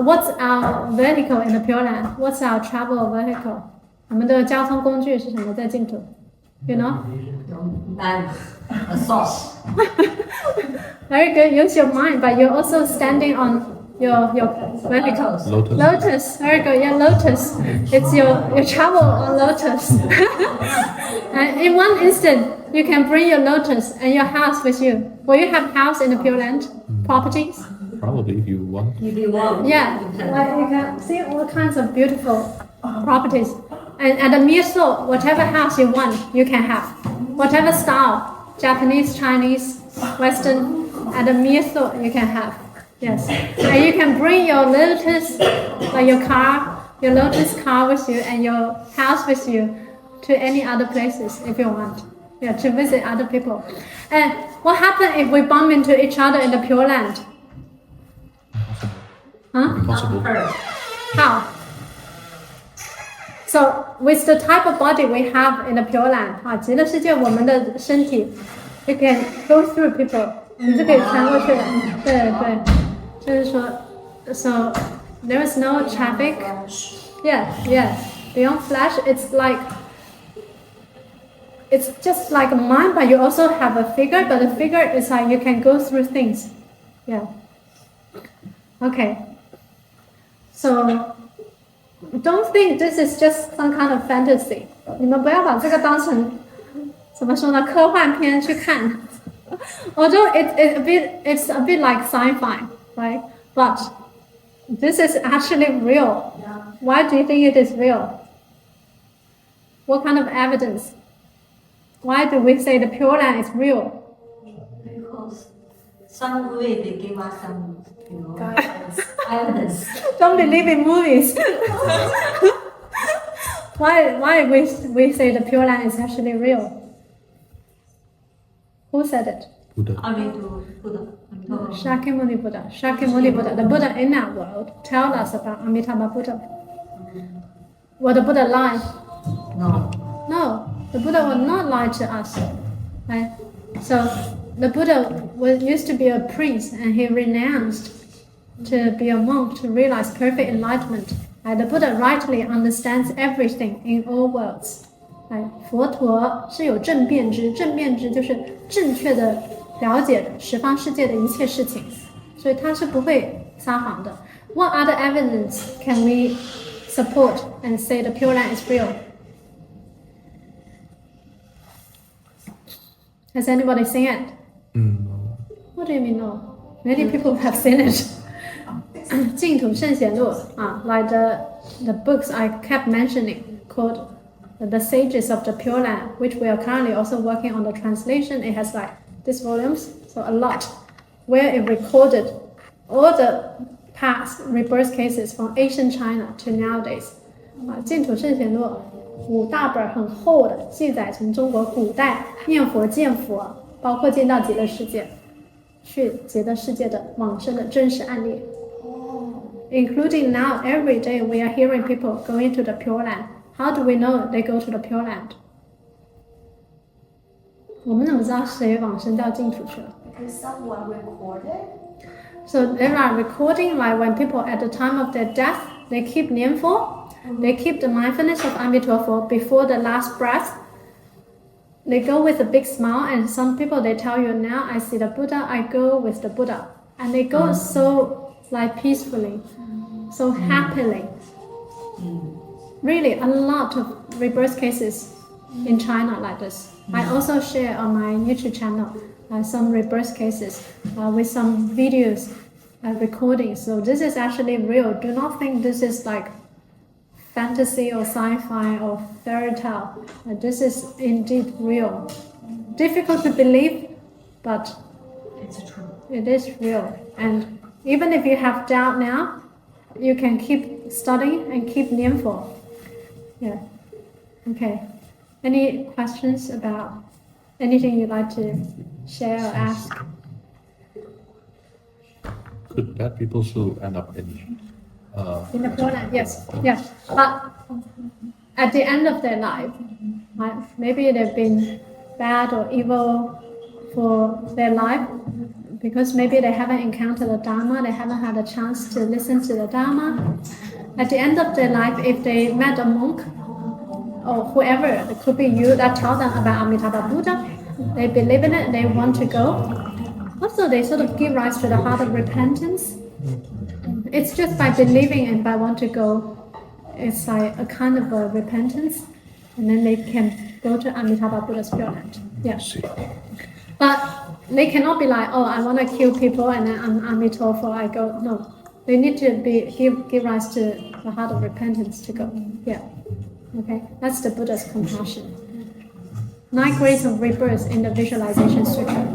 [SPEAKER 1] What's our vehicle in the Pure Land? What's our travel vehicle? 我们的交通工具是什么在净土 You know?
[SPEAKER 7] And a sauce.
[SPEAKER 1] Very good. Use your mind, but you're also standing on your vehicle.
[SPEAKER 3] Lotus.
[SPEAKER 1] Lotus. Very good. Yeah, lotus. It's your travel on lotus. And in one instant, you can bring your lotus and your house with you. Will you have house in the Pure Land? Properties?
[SPEAKER 3] Probably if you want.
[SPEAKER 7] If you want.
[SPEAKER 1] Yeah. Like you can see all kinds of beautiful properties. And at the mere thought, whatever house you want, you can have. Whatever style, Japanese, Chinese, Western, at the mere thought, you can have. Yes. And you can bring your lotus, like your car, your lotus car with you and your house with you to any other places if you want. Yeah, to visit other people. And what happens if we bump into each other in the Pure Land? Huh?
[SPEAKER 3] Impossible.
[SPEAKER 1] How? So with the type of body we have in the Pure Land, 极乐世界我们的身体 you can go through people. 你就可以穿过去的。对对，就是说 so there is no traffic. Yeah, yeah. Beyond flesh, it's just like a mind, but you also have a figure, but the figure is like you can go through things. Yeah. Okay. So don't think this is just some kind of fantasy. 你们不要把这个当成怎么说呢？科幻片去看。Although it's a bit like sci-fi, right? But this is actually real. Why do you think it is real? What kind of evidence? Why do we say the Pure Land is real?
[SPEAKER 7] Because some way they give us some, evidence.
[SPEAKER 1] Don't believe in movies. Why we say the Pure Land is actually real? Who said it?
[SPEAKER 3] Buddha.
[SPEAKER 7] Buddha.
[SPEAKER 1] Shakyamuni Buddha. Shakyamuni Buddha. The Buddha in our world tell us about Amitabha Buddha. Will the Buddha lie?
[SPEAKER 7] No.
[SPEAKER 1] No. The Buddha will not lie to us. Right? So the Buddha used to be a priest, and he renounced to be a monk to realize perfect enlightenment. The Buddha rightly understands everything in all worlds. 佛陀是有正遍知，正遍知就是正确的了解十方世界的一切事情，所以他是不会撒谎的。What other evidence can we support and say the Pure Land is real? Has anybody seen it?
[SPEAKER 3] No.
[SPEAKER 1] What do you mean no? Many people have seen it. 净土圣贤录 like the books I kept mentioning called The Sages of the Pure Land, which we are currently also working on the translation. It has like these volumes, so a lot, where it recorded all the past rebirth cases from ancient China to nowadays. 净土圣贤录5大本很厚的，记载从中国古代念佛见佛，包括见到极乐世界，去极乐世界的往生的真实案例。Including now, every day we are hearing people going to the Pure Land. How do we know they go to the Pure Land? 我们怎么知道谁往生到净土去了？
[SPEAKER 4] Because someone recorded.
[SPEAKER 1] So there are recording like when people at the time of their death, they keep Nianfo, they keep the mindfulness of Amituofo before the last breath. They go with a big smile, and some people they tell you, now I see the Buddha, I go with the Buddha. And they go so like peacefully, so happily. Really a lot of rebirth cases in China like this. I also share on my YouTube channel some rebirth cases with some videos recordings. So this is actually real. Do not think this is like fantasy or sci-fi or fairy tale. This is indeed real. Difficult to believe, but
[SPEAKER 5] It's true.
[SPEAKER 1] it is real. And even if you have doubt now, you can keep studying and keep Nianfo. Yeah. Okay. Any questions about anything you'd like to share or ask?
[SPEAKER 3] Could bad people still end up in
[SPEAKER 1] In the Pure Land, yes. Yeah. But at the end of their life, right, maybe they've been bad or evil for their life because maybe they haven't encountered the Dharma, they haven't had a chance to listen to the Dharma. At the end of their life, if they met a monk or whoever, it could be you, that tell them about Amitabha Buddha, they believe in it, they want to go. Also, they sort of give rise to the heart of repentance. It's just by believing and by want to go, it's like a kind of a repentance, and then they can go to Amitabha Buddha's Pure Land. Yeah. But they cannot be like, oh, I want to kill people and then I'm Amitofo, I go. No. They need to give rise to the heart of repentance to go. Yeah. Okay. That's the Buddha's compassion. 9 grades of rebirth in the Visualization Sutra.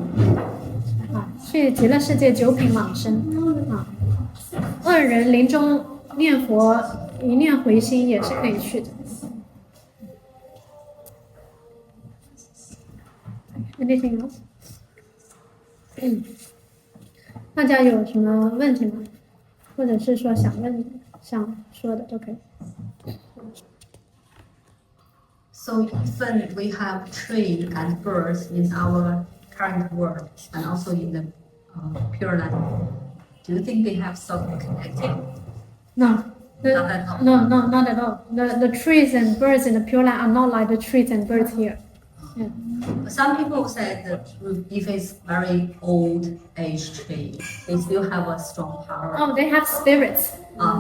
[SPEAKER 1] 去极乐世界9品往生恶人临终念佛一念回心也是可以去的。Anything else? 大家有什么问题吗？或者是说想说的都可以。
[SPEAKER 5] So often we have tree and birds in our current world and also in the Pure Land. Do you think they have some connecting?
[SPEAKER 1] No.
[SPEAKER 5] Not at all.
[SPEAKER 1] No, not at all. The trees and birds in the Pure Land are not like the trees and birds here. Yeah.
[SPEAKER 5] Some people say that if it's very old age tree, they still have a strong power.
[SPEAKER 1] Oh, they have spirits.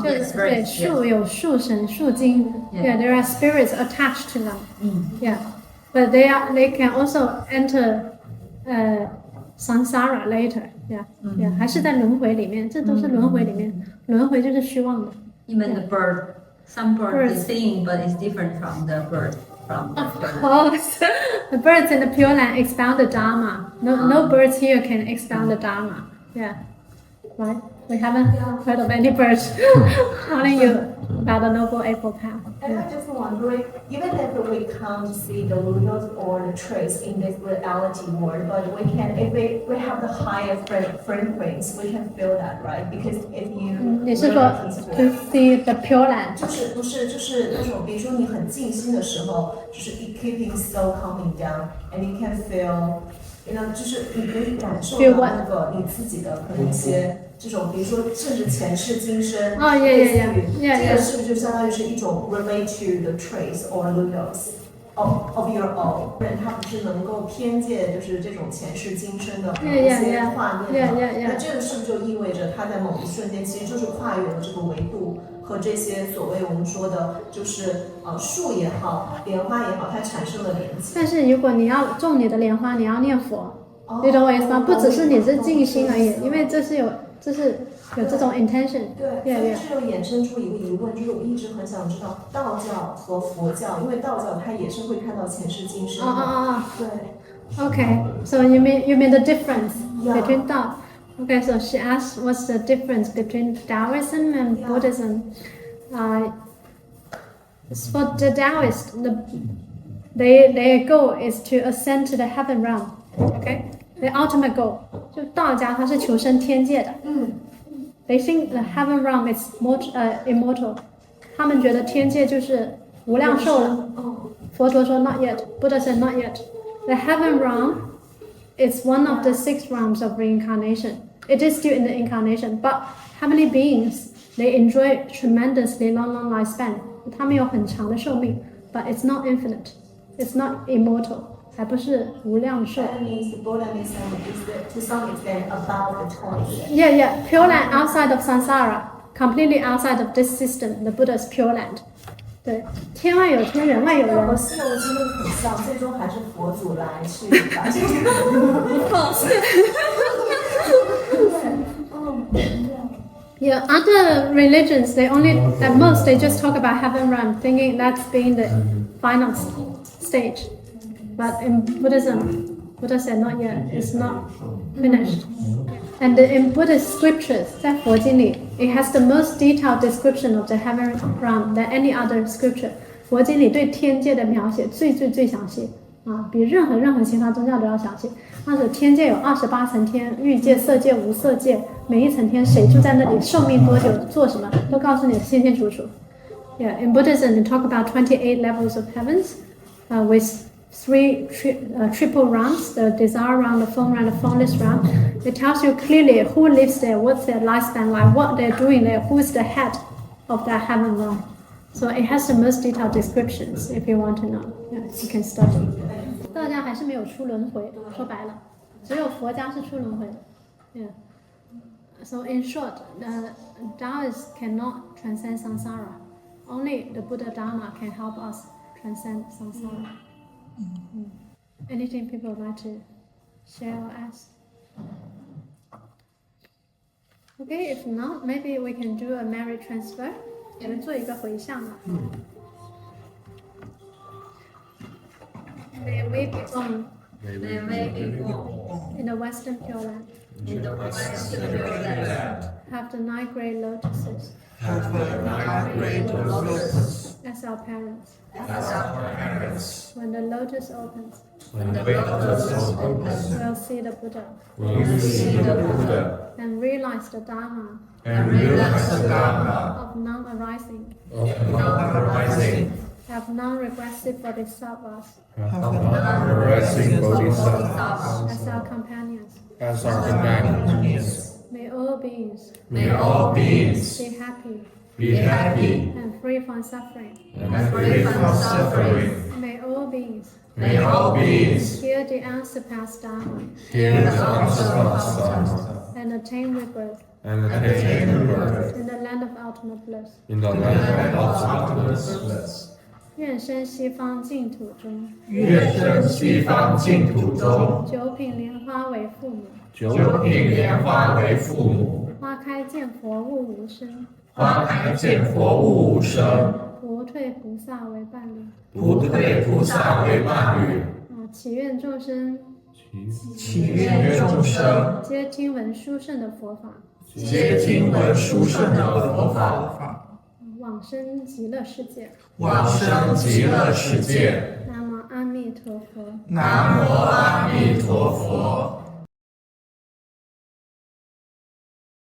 [SPEAKER 5] Yes,
[SPEAKER 1] 对，
[SPEAKER 5] right.
[SPEAKER 1] 树有树神、树精。Yeah, there are spirits attached to them. Yeah, but they can also enter samsara later. Yeah, yeah, 还是在轮回里面，这都是轮回里面。轮回就是虚妄的。
[SPEAKER 5] Even the bird, some bird is singing, but it's different from the bird from the Pure Land.
[SPEAKER 1] course. The birds in the Pure Land expound the Dharma. No birds here can expound the Dharma. Yeah. Right? We haven't heard of any birds telling you about the Noble Eightfold Path.
[SPEAKER 4] And I'm just wondering, even if we can't see the roots or the trees in this reality world, but we can, if we have the higher frequency, we can feel that, right? Because if you
[SPEAKER 1] 你是说 to see the Pure Land?
[SPEAKER 4] 就是那种，比如说你很静心的时候，就是 it keeping so calming down, and you can feel 那就是你可以感受到那个你自己的可能一些这种，比如说甚至前世今生，这个是不是就相当于是一种 relate to the trace or ludus of your own？ 人他不是能够偏见就是这种前世今生的一些画面吗？那这个是不是就意味着他在某一瞬间其实就是跨越了这个维度？和这些所谓我们说的，就是树也好，莲花也好，它产生了连接。
[SPEAKER 1] 但是如果你要种你的莲花，你要念佛，你懂我意思吗？不只是你是静心而已，因为这是有这种 intention。
[SPEAKER 4] 对，所以这又衍生出一个疑问，就是我一直很想知道道教和佛教，因为道教它也是会看到前世今生的。对。
[SPEAKER 1] Okay, so you mean the difference between Dao? Okay, so she asked what's the difference between Taoism and Buddhism. For the Taoists, their goal is to ascend to the heaven realm. Okay, the ultimate goal. 就道家它是求生天界的。They think the heaven realm is immortal. 他们觉得天界就是无量寿了。佛陀说 not yet. Buddha said not yet. The heaven realm is one of the 6 realms of reincarnation. It is still in the incarnation, but heavenly beings, they enjoy tremendously long lifespan. 他们有很长的寿命 but it's not infinite. It's not immortal. 还不是无量寿。
[SPEAKER 4] That means the Buddhism is to some extent above the choice.
[SPEAKER 1] Yeah. Pure land outside of samsara, completely outside of this system. The Buddha is pure land. 对，天外有天，人外有人。
[SPEAKER 4] 和西游记那个很像，最终还是佛祖来去把这个。
[SPEAKER 1] Yeah, other religions, they only, at most, they just talk about heaven realm, thinking that's being the final stage. But in Buddhism, Buddha said not yet, it's not finished. And in Buddhist scriptures, 在佛经里, it has the most detailed description of the heaven realm than any other scripture. 佛经里对天界的描写最详细。比任何其他宗教都要详细。那是天界有28层天，欲界、色界、无色界，每一层天谁住在那里，寿命多久，做什么，都告诉你清清楚楚。Yeah, in Buddhism, they talk about 28 levels of heavens, with 3 triple realms: the desire realm, the form realm, the formless realm. It tells you clearly who lives there, what's their lifespan like, what they're doing there, who's the head of that heaven realm. So it has the most detailed descriptions. If you want to know, yeah, you can study. 道家还是没有出轮回，说白了，只有佛家是出轮回的。Yeah. So in short, the Taoists cannot transcend samsara. Only the Buddha Dharma can help us transcend samsara. Anything people would like to share or ask? Okay, if not, maybe we can do a merit transfer. 我们做一个回向吧。May we be born in the Western Pure Land. Have the 9 great lotuses as our parents. When the lotus opens, we'll see the Buddha and realize the Dharma of non-arising. Have non-regressive bodhisattvas as our companions. May all beings be happy and free from suffering. May all beings hear the unsurpassed Dharma and attain rebirth in the land of ultimate bliss. 愿生西方净土中，九品莲花为父母，花开见佛悟无生，不退菩萨为伴侣，祈愿众生皆听闻殊胜的佛法，往生极乐世界。南无阿弥陀佛。